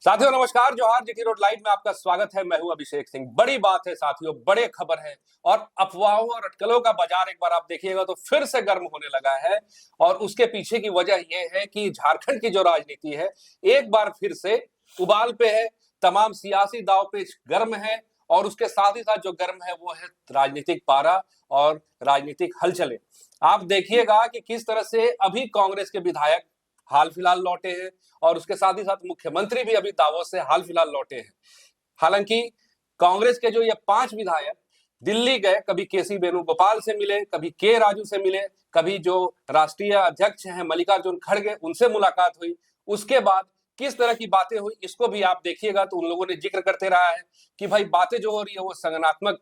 साथियों नमस्कार, जोहार। जीटी रोड लाइव में आपका स्वागत है। मैं हूं अभिषेक सिंह। बड़ी बात है साथियों, बड़े खबर है और अफवाहों और अटकलों का बाजार एक बार आप देखिएगा तो फिर से गर्म होने लगा है। और उसके पीछे की वजह यह है कि झारखंड की जो राजनीति है एक बार फिर से उबाल पे है। तमाम सियासी दांवपेच गर्म है और उसके साथ ही साथ जो गर्म है वो है राजनीतिक पारा और राजनीतिक हलचलें। आप देखिएगा कि किस तरह से अभी कांग्रेस के विधायक हाल फिलहाल लौटे हैं और उसके साथ ही साथ मुख्यमंत्री भी अभी दावोस से हाल फिलहाल लौटे हैं। हालांकि कांग्रेस के जो ये 5 विधायक दिल्ली गए, कभी केसी वेणुगोपाल से मिले, कभी के राजू से मिले, कभी जो राष्ट्रीय अध्यक्ष हैं मल्लिकार्जुन खड़गे उनसे मुलाकात हुई। उसके बाद किस तरह की बातें हुई इसको भी आप देखिएगा तो उन लोगों ने जिक्र करते रहा है कि भाई बातें जो हो रही है वो संगठनात्मक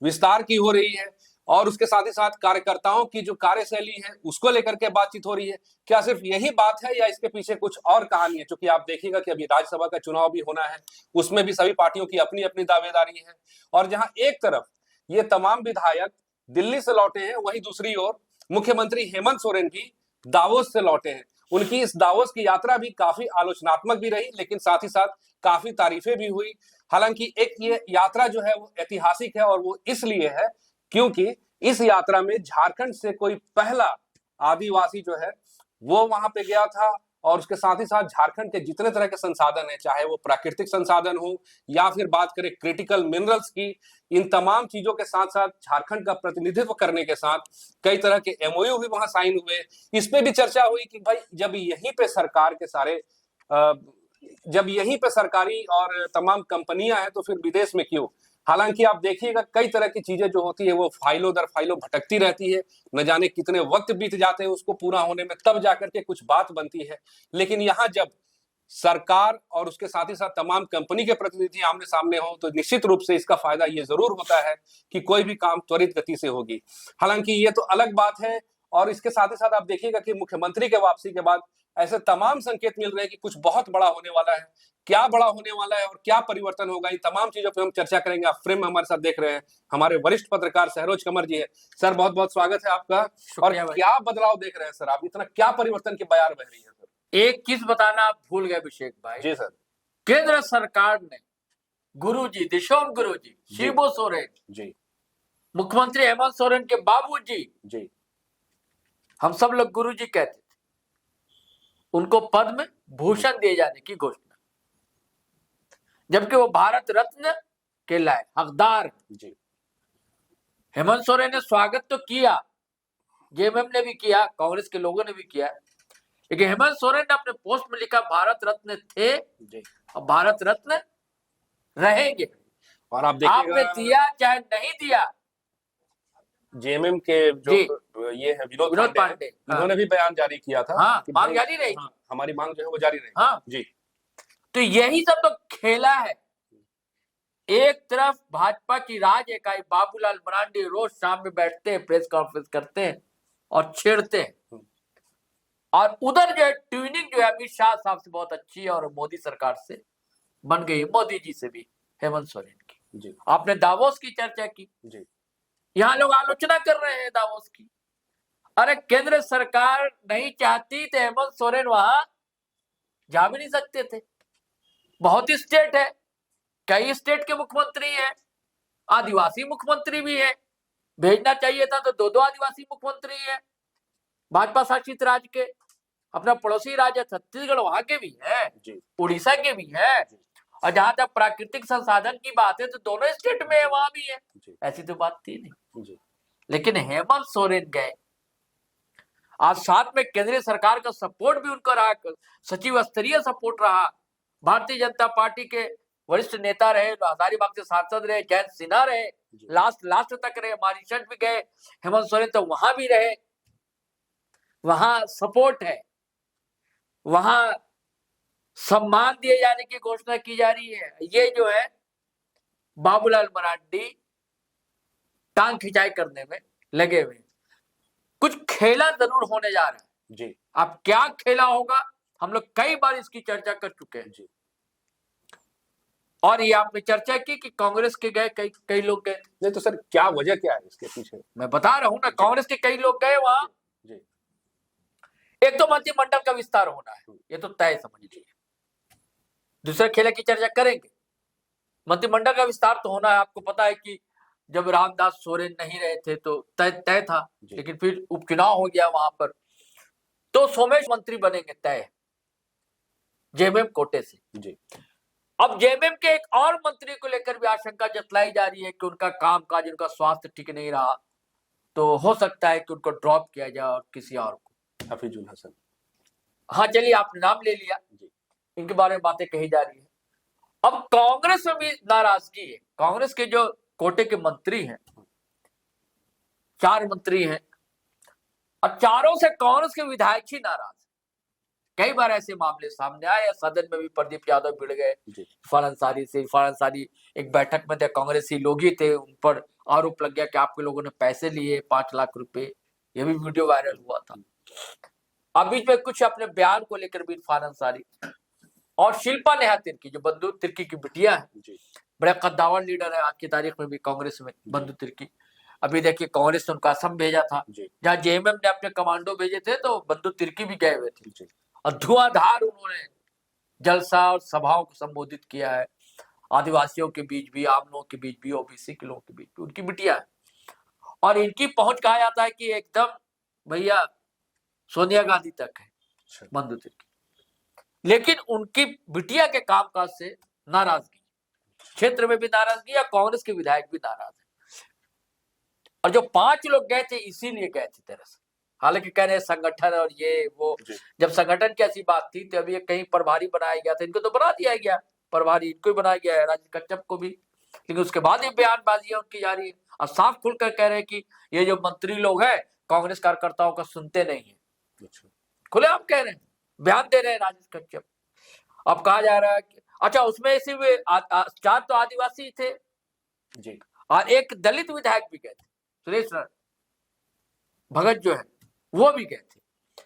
विस्तार की हो रही है और उसके साथ ही साथ कार्यकर्ताओं की जो कार्यशैली है उसको लेकर के बातचीत हो रही है। क्या सिर्फ यही बात है या इसके पीछे कुछ और कहानी है? क्योंकि आप देखिएगा कि अभी राज्यसभा का चुनाव भी होना है, उसमें भी सभी पार्टियों की अपनी अपनी दावेदारी है। और जहां एक तरफ ये तमाम विधायक दिल्ली से लौटे हैं, वहीं दूसरी ओर मुख्यमंत्री हेमंत सोरेन भी दावोस से लौटे हैं। उनकी इस दावोस की यात्रा भी काफी आलोचनात्मक भी रही, लेकिन साथ ही साथ काफी तारीफें भी हुई। हालांकि एक ये यात्रा जो है वो ऐतिहासिक है और वो इसलिए है क्योंकि इस यात्रा में झारखंड से कोई पहला आदिवासी जो है वो वहां पे गया था। और उसके साथ ही साथ झारखंड के जितने तरह के संसाधन है, चाहे वो प्राकृतिक संसाधन हो या फिर बात करें क्रिटिकल मिनरल्स की, इन तमाम चीजों के साथ साथ झारखंड का प्रतिनिधित्व करने के साथ कई तरह के एमओयू भी वहां साइन हुए। इस पे भी चर्चा हुई कि भाई जब यहीं पे सरकार के सारे जब यहीं पे सरकारी और तमाम कंपनियां हैं तो फिर विदेश में क्यों? हालांकि आप देखिएगा कई तरह की चीजें जो होती है वो फाइलों दर फाइलों भटकती रहती है। न जाने कितने वक्त बीत जाते हैं उसको पूरा होने में, तब जाकर के कुछ बात बनती है। लेकिन यहाँ जब सरकार और उसके साथ ही साथ तमाम कंपनी के प्रतिनिधि आमने सामने हो तो निश्चित रूप से इसका फायदा ये जरूर होता है कि कोई भी काम त्वरित गति से होगी। हालांकि ये तो अलग बात है। और इसके साथ ही साथ आप देखिएगा कि मुख्यमंत्री के वापसी के बाद ऐसे तमाम संकेत मिल रहे हैं कि कुछ बहुत बड़ा होने वाला है। क्या बड़ा होने वाला है और क्या परिवर्तन होगा, इन तमाम चीजों पर हम चर्चा करेंगे। आप फ्रेम में हमारे साथ देख रहे हैं हमारे वरिष्ठ पत्रकार सहरोज कमर जी है। सर बहुत बहुत स्वागत है आपका। और क्या बदलाव देख रहे हैं सर आप, इतना क्या परिवर्तन की बयार बह रही है सर? एक चीज बताना आप भूल गए अभिषेक भाई। जी सर। केंद्र सरकार ने गुरुजी दिशोम गुरुजी शिबू सोरेन जी, मुख्यमंत्री हेमंत सोरेन के बाबूजी जी, हम सब लोग गुरुजी कहते थे, उनको पद्म भूषण दिए जाने की घोषणा, जबकि वो भारत रत्न के लाए हकदार। जी, हेमंत सोरेन ने स्वागत तो किया, जेएमएम ने भी किया, कांग्रेस के लोगों ने भी किया, लेकिन हेमंत सोरेन ने अपने पोस्ट में लिखा भारत रत्न थे जी। और भारत रत्न रहेंगे। और आप आपने दिया चाहे नहीं दिया। जेएमएम के जो ये है विनोद पांडे, इन्होंने भी बयान जारी किया था। हाँ, मांग जारी रहेगी। हाँ, हमारी मांग जो है वो जारी रहेगी। हाँ जी। तो यही सब तो खेला है। एक तरफ भाजपा की राज इकाई बाबूलाल मरांडी रोज शाम में बैठते हैं, प्रेस कॉन्फ्रेंस करते हैं और छेड़ते हैं, और उधर जो है ट्यूनिंग जो है अमित शाह साहब से बहुत अच्छी है और मोदी सरकार से बन गई, मोदी जी से भी हेमंत सोरेन की। जी। आपने दावोस की चर्चा की जी। यहाँ लोग आलोचना कर रहे हैं दावोस की। अरे केंद्र सरकार नहीं चाहती तो हेमंत सोरेन वहां जा भी नहीं सकते थे। बहुत ही स्टेट है, कई स्टेट के मुख्यमंत्री हैं, आदिवासी मुख्यमंत्री भी है, भेजना चाहिए था तो दो आदिवासी मुख्यमंत्री है भाजपा शासित राज्य के। अपना पड़ोसी राज्य छत्तीसगढ़ वहां के भी है, उड़ीसा के भी है, और जहां तक प्राकृतिक संसाधन की बात है तो दोनों स्टेट में है, वहां भी है। ऐसी तो बात थी नहीं। लेकिन हेमंत सोरेन गए, आज साथ में केंद्रीय सरकार का सपोर्ट भी उनको रहा, सचिव स्तरीय सपोर्ट रहा, भारतीय जनता पार्टी के वरिष्ठ नेता रहे, हजारीबाग से सांसद रहे, जयंत सिन्हा रहे, लास्ट तक रहे, मारीशट भी गए, हेमंत सोरेन तो वहां भी रहे। वहां सपोर्ट है, वहां सम्मान दिए जाने की घोषणा की जा रही है। ये जो है बाबूलाल मरांडी टांग खिंचाई करने में लगे हुए, कुछ खेला जरूर होने जा रहा है। जी। अब क्या खेला होगा, हम लोग कई बार इसकी चर्चा कर चुके हैं। जी। और ये आपने चर्चा की कि कांग्रेस के गए कई लोग गए। नहीं तो सर क्या वजह क्या है इसके पीछे? मैं बता रहा हूं ना, कांग्रेस के कई लोग गए वहां। जी। एक तो मंत्रिमंडल का विस्तार होना है, ये तो तय समझ लीजिए। दूसरे खेल की चर्चा करेंगे। मंत्रिमंडल का विस्तार तो होना है, आपको पता है कि जब रामदास सोरेन नहीं रहे थे तो तय था, लेकिन फिर उपचुनाव हो गया वहां पर, तो सोमेश मंत्री बनेंगे तय जेएमएम कोटे से जी। अब जेएमएम के एक और मंत्री को लेकर भी आशंका जतलाई जा रही है कि उनका कामकाज, उनका स्वास्थ्य ठीक नहीं रहा, तो हो सकता है कि उनको ड्रॉप किया जाए और किसी और को। हफीजुल हसन। हाँ चलिए, आपने नाम ले लिया जी। इनके बारे में बातें कही जा रही है। अब कांग्रेस में भी नाराजगी है। कांग्रेस के जो कोटे के मंत्री हैं, 4 मंत्री हैं, और चारों से कांग्रेस के विधायक ही नाराज। कई बार ऐसे मामले सामने आए, सदन में भी प्रदीप यादव भिड़ गए इरफान अंसारी एक बैठक में थे, कांग्रेसी लोग ही थे, उन पर आरोप लग गया कि आपके लोगों ने पैसे लिए 5 लाख रुपए, ये भी वीडियो वायरल हुआ था। अब बीच में कुछ अपने बयान को लेकर भी इरफान अंसारी और शिल्पा नेहा तिर्की, जो बंधु तिर्की की बिटिया है, बड़े कद्दावर लीडर है आज की तारीख में भी कांग्रेस में, बंधु तिर्की। अभी देखिए कांग्रेस ने उनका असम भेजा था, जहाँ जेएमएम ने अपने कमांडो भेजे थे तो बंधु तिर्की भी गए हुए थे, और धुआंधार उन्होंने जलसा और सभाओं को संबोधित किया है। आदिवासियों के बीच भी, आम लोगों के बीच भी, ओबीसी के लोगों के बीच भी उनकी बिटिया है, और इनकी पहुंच कहा जाता है कि एकदम भैया सोनिया गांधी तक है बंधु तिर्की। लेकिन उनकी बिटिया के कामकाज से नाराजगी, क्षेत्र में भी नाराजगी, या कांग्रेस के विधायक भी नाराज है। और जो 5 लोग गए थे इसीलिए गए थे तरह से, हालांकि कह रहे संगठन और ये वो, जब संगठन की ऐसी बात थी तो अभी ये कहीं प्रभारी बनाया गया था, इनको तो बना दिया गया प्रभारी, इनको ही बनाया गया है राजेश कच्छप को भी, लेकिन उसके बाद ये बयानबाजियां उनकी जारी है। अब साफ खुलकर कह रहे हैं कि ये जो मंत्री लोग हैं कांग्रेस कार्यकर्ताओं का सुनते नहीं है, खुले आप कह रहे हैं, बयान दे रहे हैं राजेश कच्छप। अब कहा जा रहा है कि अच्छा, उसमें इसी 4 तो आदिवासी थे जी, और एक दलित विधायक भी गए थे, सुरेश भगत जो है वो भी गए थे।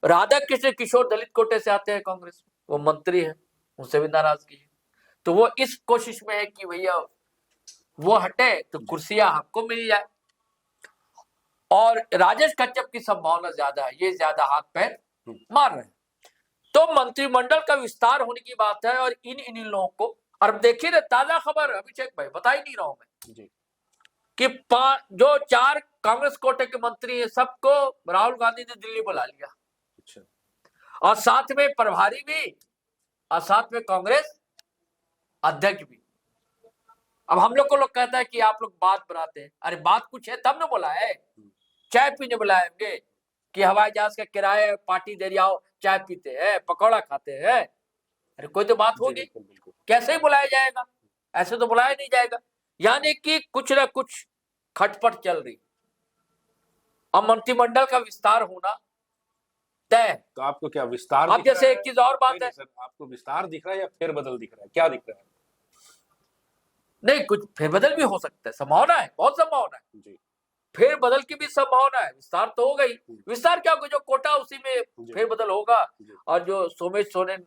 राधा कृष्ण किशोर दलित कोटे से आते हैं कांग्रेस में, वो मंत्री है, उनसे भी नाराजगी है। तो वो इस कोशिश में है कि भैया वो हटे तो कुर्सियां हमको मिल जाए, और राजेश कच्छप की संभावना ज्यादा है, ये ज्यादा हाथ पैर मार रहे हैं। तो मंत्रिमंडल का विस्तार होने की बात है, और इन लोगों को, और देखिए ना ताजा खबर अभिषेक भाई, बता ही नहीं रहा हूं मैं जी, कि जो 4 कांग्रेस कोटे के मंत्री हैं सबको राहुल गांधी ने दिल्ली बुला लिया। अच्छा। और साथ में प्रभारी भी, और साथ में कांग्रेस अध्यक्ष भी। अब हम लोग को लोग कहता है कि आप लोग बात बनाते हैं, अरे बात कुछ है तब न बुलाया है, चाय पीने बुलाएंगे कि हवाई जहाज का किराया पार्टी दे रहा हो, चाय पीते हैं, पकौड़ा खाते हैं, अरे कोई तो बात होगी, कैसे ही बुलाया जाएगा, ऐसे तो बुलाया नहीं जाएगा। यानी कि कुछ ना कुछ खटपट चल रही। अब मंत्रिमंडल का विस्तार होना तय। तो आपको क्या विस्तार अब जैसे एक चीज और बात है, आपको विस्तार दिख रहा है या फेरबदल दिख रहा है, क्या दिख रहा है? नहीं, कुछ फेरबदल भी हो सकता है, संभावना है, बहुत संभावना है जी। फेरबदल की भी संभावना है, विस्तार तो हो गई, विस्तार क्या होगा, जो कोटा उसी में फेरबदल होगा, और जो सोमेश सोरेन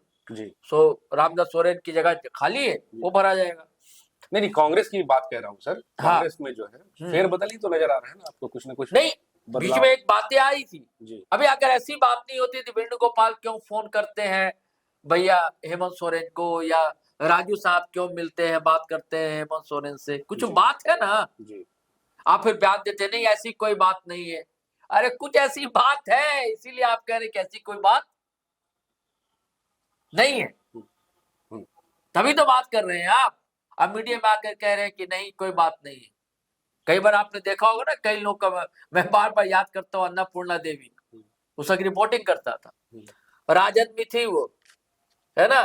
रामदास सोरेन की जगह खाली है वो भरा जाएगा। नहीं, कांग्रेस की बात कह रहा हूँ सर, कांग्रेस में जो है फेरबदल ही तो नजर आ रहा है ना आपको, कुछ ना कुछ। नहीं, बीच में एक बातें आई थी जी। अभी अगर ऐसी बात नहीं होती तो वेणुगोपाल क्यों फोन करते हैं भैया हेमंत सोरेन को, या राजू साहब क्यों मिलते हैं, बात करते हैं हेमंत सोरेन से, कुछ बात है ना जी। आप फिर बयान देते नहीं ऐसी कोई बात नहीं है, अरे कुछ ऐसी बात है, इसीलिए आप कह रहे कि ऐसी कोई बात नहीं है, तभी तो बात कर रहे हैं आप। अब मीडिया में आकर कह रहे हैं कि नहीं कोई बात नहीं है। कई बार आपने देखा होगा ना, कई लोग का, मैं बार बार याद करता हूँ अन्नपूर्णा देवी, उसकी रिपोर्टिंग करता था, राजद में थी वो, है ना,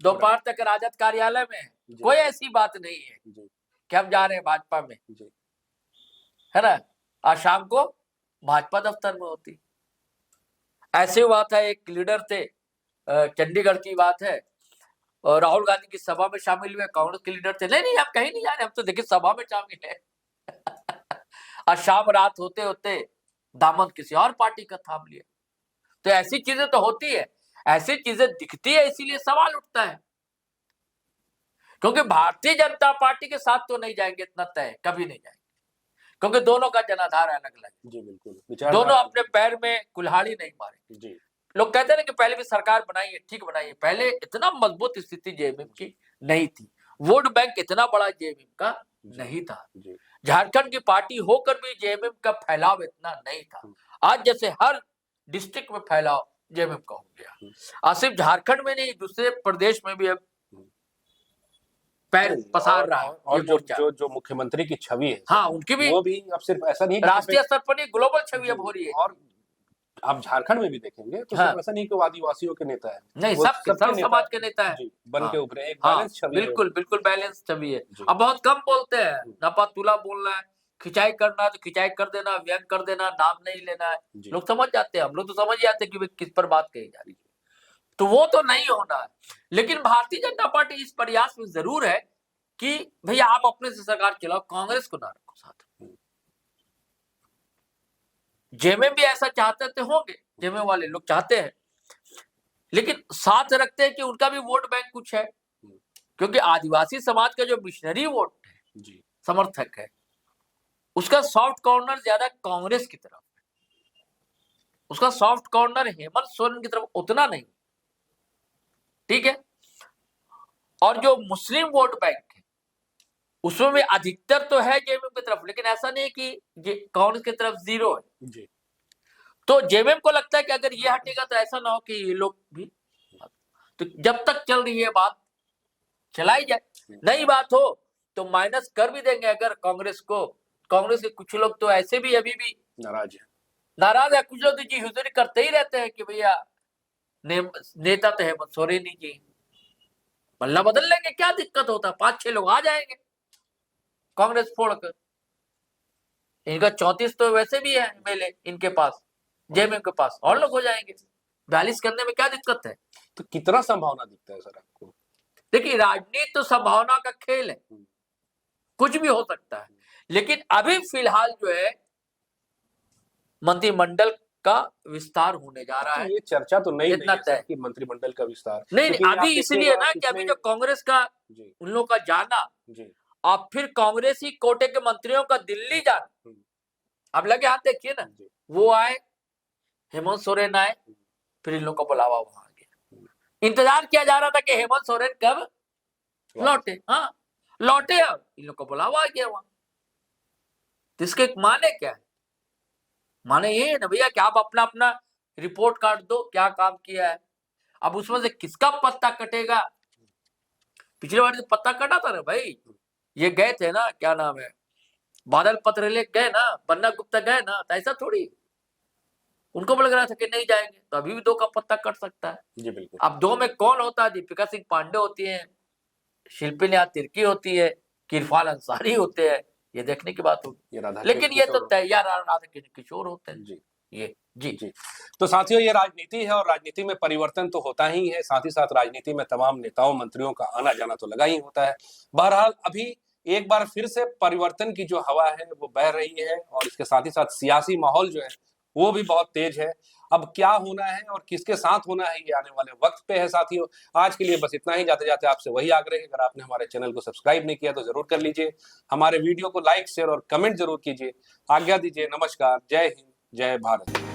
दोपहर तक राजद कार्यालय में, कोई ऐसी बात नहीं है कि हम जा रहे हैं भाजपा में, है ना, आज शाम को भाजपा दफ्तर में होती। ऐसे हुआ था, एक लीडर थे, चंडीगढ़ की बात है, और राहुल गांधी की सभा में शामिल हुए, कांग्रेस के लीडर थे, नहीं आप कहीं नहीं जा रहे, हम तो देखिए सभा में शामिल है। और शाम रात होते होते दामन किसी और पार्टी का थाम लिया। तो ऐसी चीजें तो होती है, ऐसी चीजें दिखती है, इसीलिए सवाल उठता है, क्योंकि भारतीय जनता पार्टी के साथ तो नहीं जाएंगे, इतना तय, कभी नहीं जाएंगे, क्योंकि दोनों का जनाधार अलग अलग जी, बिल्कुल, दोनों अपने पैर में कुल्हाड़ी नहीं मारेंगे जी। लोग कहते हैं ना कि पहले भी सरकार बनाई है, ठीक बनाई है, पहले इतना मजबूत स्थिति जेएमएम की नहीं थी, वोट बैंक इतना बड़ा जेएमएम का नहीं था, झारखंड की पार्टी होकर भी जेएमएम का फैलाव इतना नहीं था। आज जैसे हर डिस्ट्रिक्ट में फैलाव जेएमएम का हो गया, और सिर्फ झारखंड में नहीं, दूसरे प्रदेश में भी अब पैर पसार रहा है। और जो मुख्यमंत्री की छवि है, हाँ, उनकी भी वो भी अब सिर्फ ऐसा नहीं, राष्ट्रीय स्तर पर नहीं, ग्लोबल छवि अब हो रही है। और आप झारखंड में भी देखेंगे तो हाँ, सिर्फ ऐसा नहीं कि वो आदिवासियों के नेता है, नहीं, सब समाज के नेता है, बन के उभरे, एक हाँ, बैलेंस छवि बिल्कुल बिल्कुल बैलेंस छवि है। अब बहुत कम बोलते हैं, नपा तुला बोलना है, खिंचाई करना तो खिंचाई कर देना, व्यंग कर देना, नाम नहीं लेना है, लोग समझ जाते हैं, हम लोग तो समझ जाते हैं कि किस पर बात कही जा रही है। तो वो तो नहीं होना है, लेकिन भारतीय जनता पार्टी इस प्रयास में जरूर है कि भैया आप अपने से सरकार चलाओ, कांग्रेस को ना रखो साथ। जेएमएम भी ऐसा चाहते थे, होंगे जेएमएम वाले लोग चाहते हैं, लेकिन साथ रखते हैं कि उनका भी वोट बैंक कुछ है, क्योंकि आदिवासी समाज का जो मिशनरी वोट है, समर्थक है, उसका सॉफ्ट कॉर्नर ज्यादा कांग्रेस की तरफ है, उसका सॉफ्ट कॉर्नर हेमंत सोरेन की तरफ उतना नहीं, ठीक है। और जो मुस्लिम वोट बैंक है उसमें भी अधिकतर तो है जेएमएम की तरफ, लेकिन ऐसा नहीं कि कांग्रेस की तरफ जीरो है जी। तो जेएमएम को लगता है कि अगर ये हटेगा तो ऐसा ना हो कि ये लोग भी, तो जब तक चल रही है बात चलाई जाए, नई बात हो तो माइनस कर भी देंगे अगर कांग्रेस को। कांग्रेस के कुछ लोग तो ऐसे भी अभी भी नाराज है, कुछ लोग जी हुजूरी करते ही रहते हैं कि भैया नेता तो हेमंत सोरेन ही जी, बल्ला बदल लेंगे, क्या दिक्कत होता, 5-6 लोग आ जाएंगे कांग्रेस फोड़कर, इनका 34 तो वैसे भी है एमएलए इनके पास, जेएमएम के पास, और लोग हो जाएंगे, 42 करने में क्या दिक्कत है। तो कितना संभावना दिखता है सर आपको? देखिए, राजनीति तो संभावना का खेल है, कुछ भी हो सकता है, लेकिन अभी फिलहाल जो है मंत्रिमंडल का विस्तार होने जा रहा है। ये चर्चा तो नहीं है कि मंत्रिमंडल का विस्तार, नहीं, अभी इसलिए ना कि अभी जो कांग्रेस का उन लोगों का जाना और फिर कांग्रेसी कोटे के मंत्रियों का दिल्ली जाना, अब लगे हाथ देखिए ना, वो आए, हेमंत सोरेन आए, फिर इन लोग का बुलावा वहां आ गया, इंतजार किया जा रहा था कि हेमंत सोरेन कब लौटे, हाँ लौटे, अब इन लोग का बुलावा आ गया वहां। तो इसके माने क्या है? माने ये है ना भैया कि आप अपना अपना रिपोर्ट कार्ड दो, क्या काम किया है, अब उसमें से किसका पत्ता कटेगा। पिछले बार जो पत्ता कटा था ना भाई, ये गए थे ना, क्या नाम है, बादल पत्रलेख गए ना, बन्ना गुप्ता गए ना, तो ऐसा थोड़ी उनको लग रहा था कि नहीं जाएंगे, तो अभी भी 2 का पत्ता कट सकता है जी, बिल्कुल। अब 2 में कौन होता है? दीपिका सिंह पांडे होती है, शिल्पी नेहा तिर्की होती है, इरफान अंसारी होते हैं, ये देखने की बात होगी, लेकिन ये तो तैयार राधा किशोर होते हैं जी। ये जी। तो साथियों, ये राजनीति है और राजनीति में परिवर्तन तो होता ही है, साथ ही साथ राजनीति में तमाम नेताओं मंत्रियों का आना जाना तो लगा ही होता है। बहरहाल अभी एक बार फिर से परिवर्तन की जो हवा है वो बह रही है, और इसके साथ ही साथ सियासी माहौल जो है वो भी बहुत तेज है। अब क्या होना है और किसके साथ होना है, ये आने वाले वक्त पे है साथियों। आज के लिए बस इतना ही। जाते जाते आपसे वही आग्रह है, अगर आपने हमारे चैनल को सब्सक्राइब नहीं किया तो जरूर कर लीजिए, हमारे वीडियो को लाइक शेयर और कमेंट जरूर कीजिए। आज्ञा दीजिए, नमस्कार, जय हिंद, जय भारत।